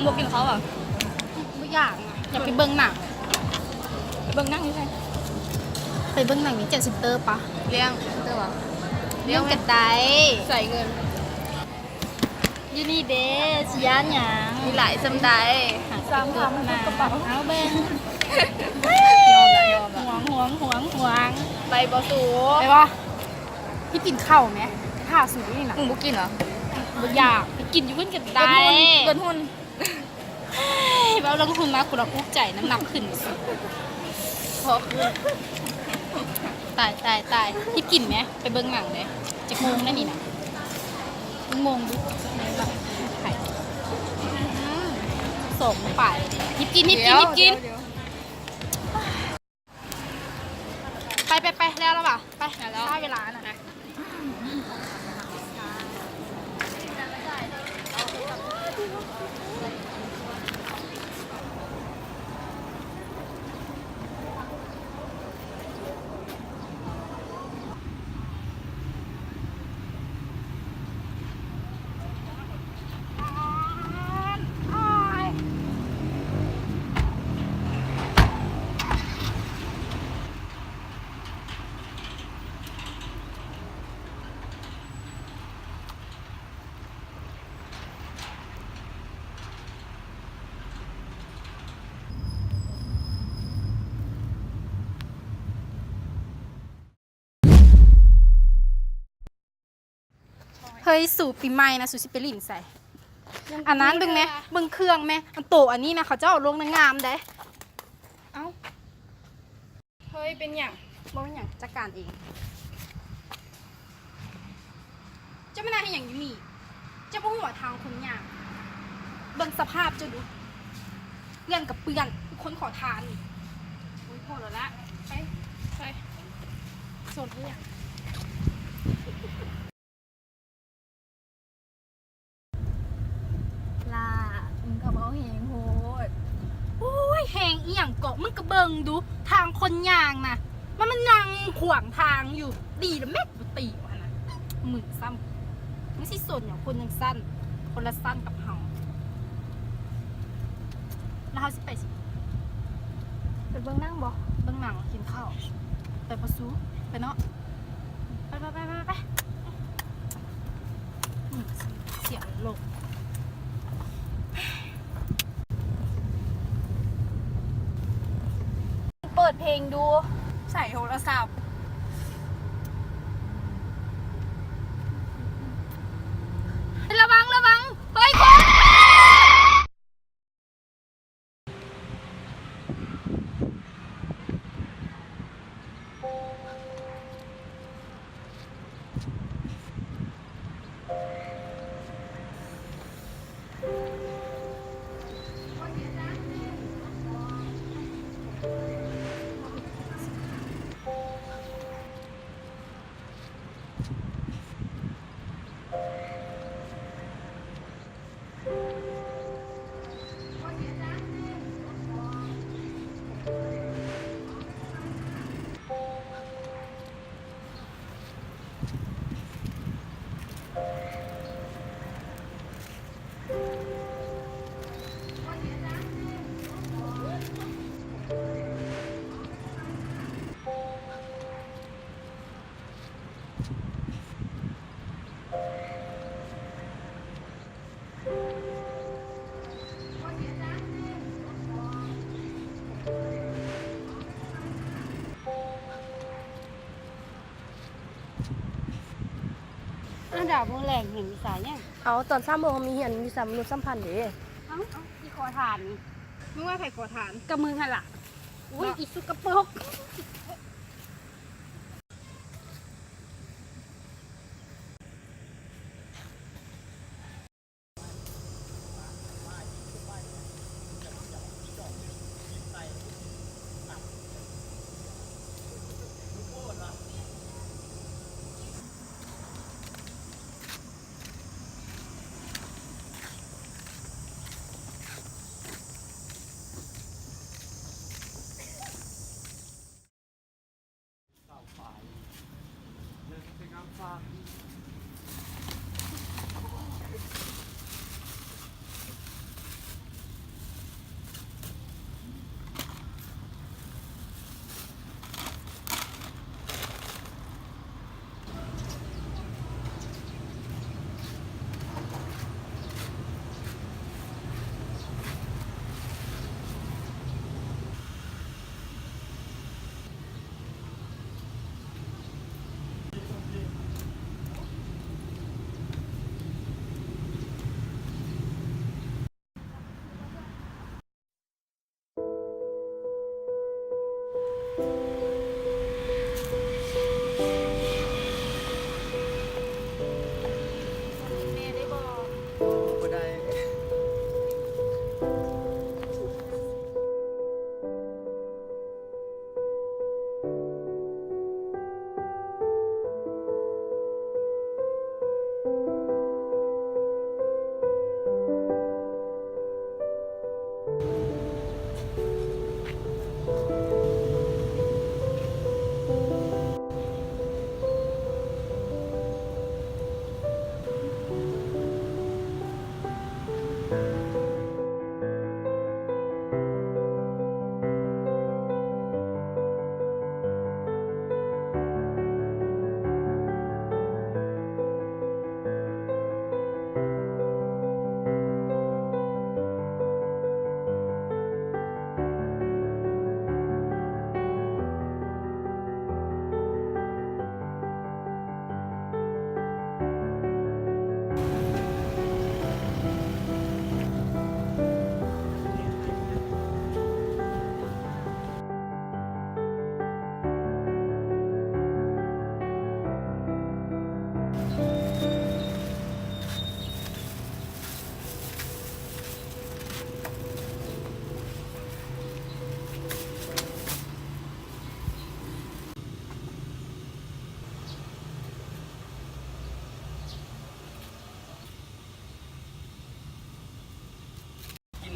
บกินเขาอ่ะไม่อยากอยากไปเบิ้งหนังเบิ่งนั่งอยู่ใช่ไปเบิ้งหนังนี้70เตอร์ปะเลี้ยงเตอร์วะเลี้ยงกันได้ใส่เงินยูนี่เดสยานหยัง มีหลายสำได้3,000กระเป๋าเอาเบิ้งยอมละหวงไปบอสู ไปวะพี่กินข้าวไหมข้าวสูงนี่นะบุกินเหรอบ่อยากไปกินอยู่เพิ่นกันได้เกินหุ้นเราลงทุนมาคุณเราภูมิใจน้ำหนักขึ้นสิพอคืนตายพี่กินไหมไปเบิ้งหนังเลยจะโมงได้นี่นะโมงดูไข่ส่งไปยิบกินไปแล้วป่ะไปแล้วเวลาน่ะเฮ้ยสู่ปีใหม่นะสู่สิไปลินใส่อันนั้นเบิ่งไหมเบิ่งเครื่องไหมอันโตอันนี้นะเขาจะเอาลงงามได้เอ้าเฮ้ยเป็นอย่างบ่เป็นอย่างจัดการเองจะไม่น่าให้อย่างนี้มีจะบ่หัวทางคนอย่างเบิ่งสภาพจะดูเพื่อนกับเปื่อนคนขอทานอุ้ยพอแล้วละไปโซนเพื่อนล่ามึงกับเอาแหงโหดโอ้ยแหงอีหยังเกาะมึงกระเบิงดูทางคนยางนะมันนั่งขวางทางอยู่ดีแล้วแม่กูตีวะนะหมื่นซ้ำไม่ใช่ส่วนอย่างคนยังสั้นคนละสั้นกับเฮาแล้วเฮาสิไปสิไปเบิ่งนั่งบ่เบิ่งหนังกินข้าวไปปะซูไปเนาะไปเสียลงเปิดเพลงดูใส่โทรศัพท์ระวังเฮ้ยคนดาวพวกแรงเห็นมีสายเนี่ยเอาตอน3 โมงมีเห็นมีมนุษย์สัมพันธ์เด้อีขอทานมึงว่าใครขอทานกับมึงหั่นล่ะอุ้ยอีสุกระปก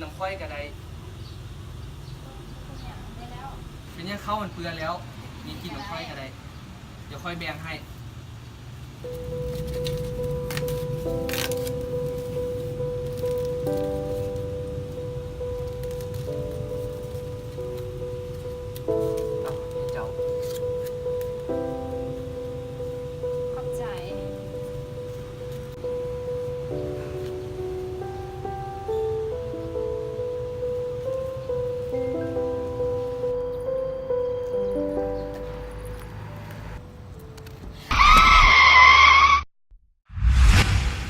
น้ำค่อยก็ได้เป็นยังเข้ามันเปื้อนแล้วมีกินน้ำค่อยก็ได้เดี๋ยวค่อยแบ่งให้เอาให้เจ้า ขอบใจ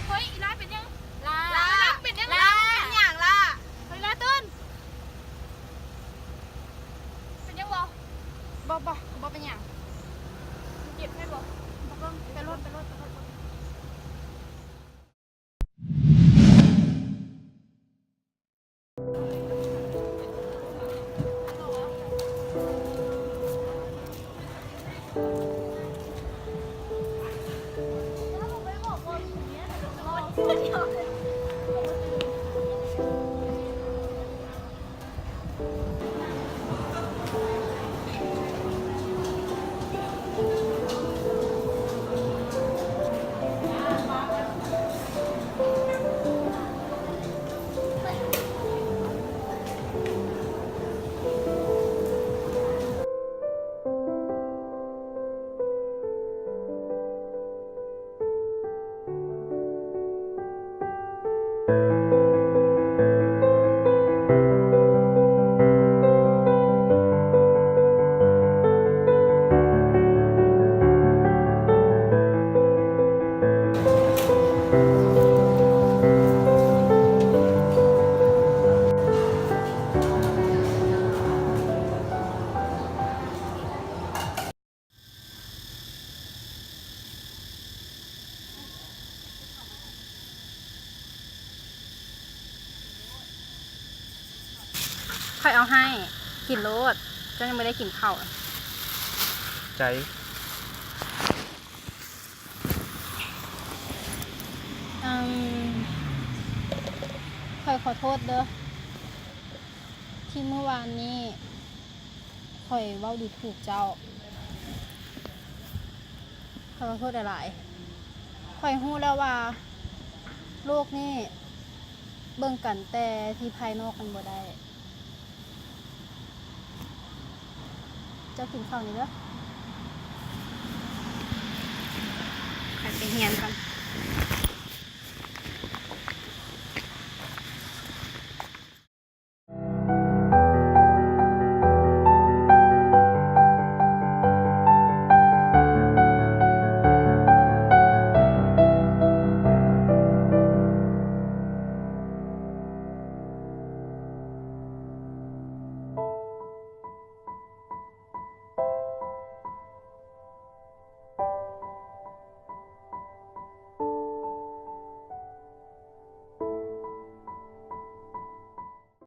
เฮ้ยอีลาเป็นยังลาเป็นยังลาเป็นอย่างล่ะเฮ้ยลาตื่นเป็นยังบ่เป็นอย่างเจ็บไหมบ่ไปรถค่อยเอาให้กินโลดเจ้ายังไม่ได้กินข้าว ใจ ค่อยขอโทษเด้อที่เมื่อวานนี้ค่อยเว้าดูถูกเจ้าค่อยขอโทษหลายๆค่อยรู้แล้วว่าโลกนี้เบิ่งกันแต่ที่ภายนอกมันบ่ได้เจ้ากินข้าวนี่เด้อใครไปเฮียนกัน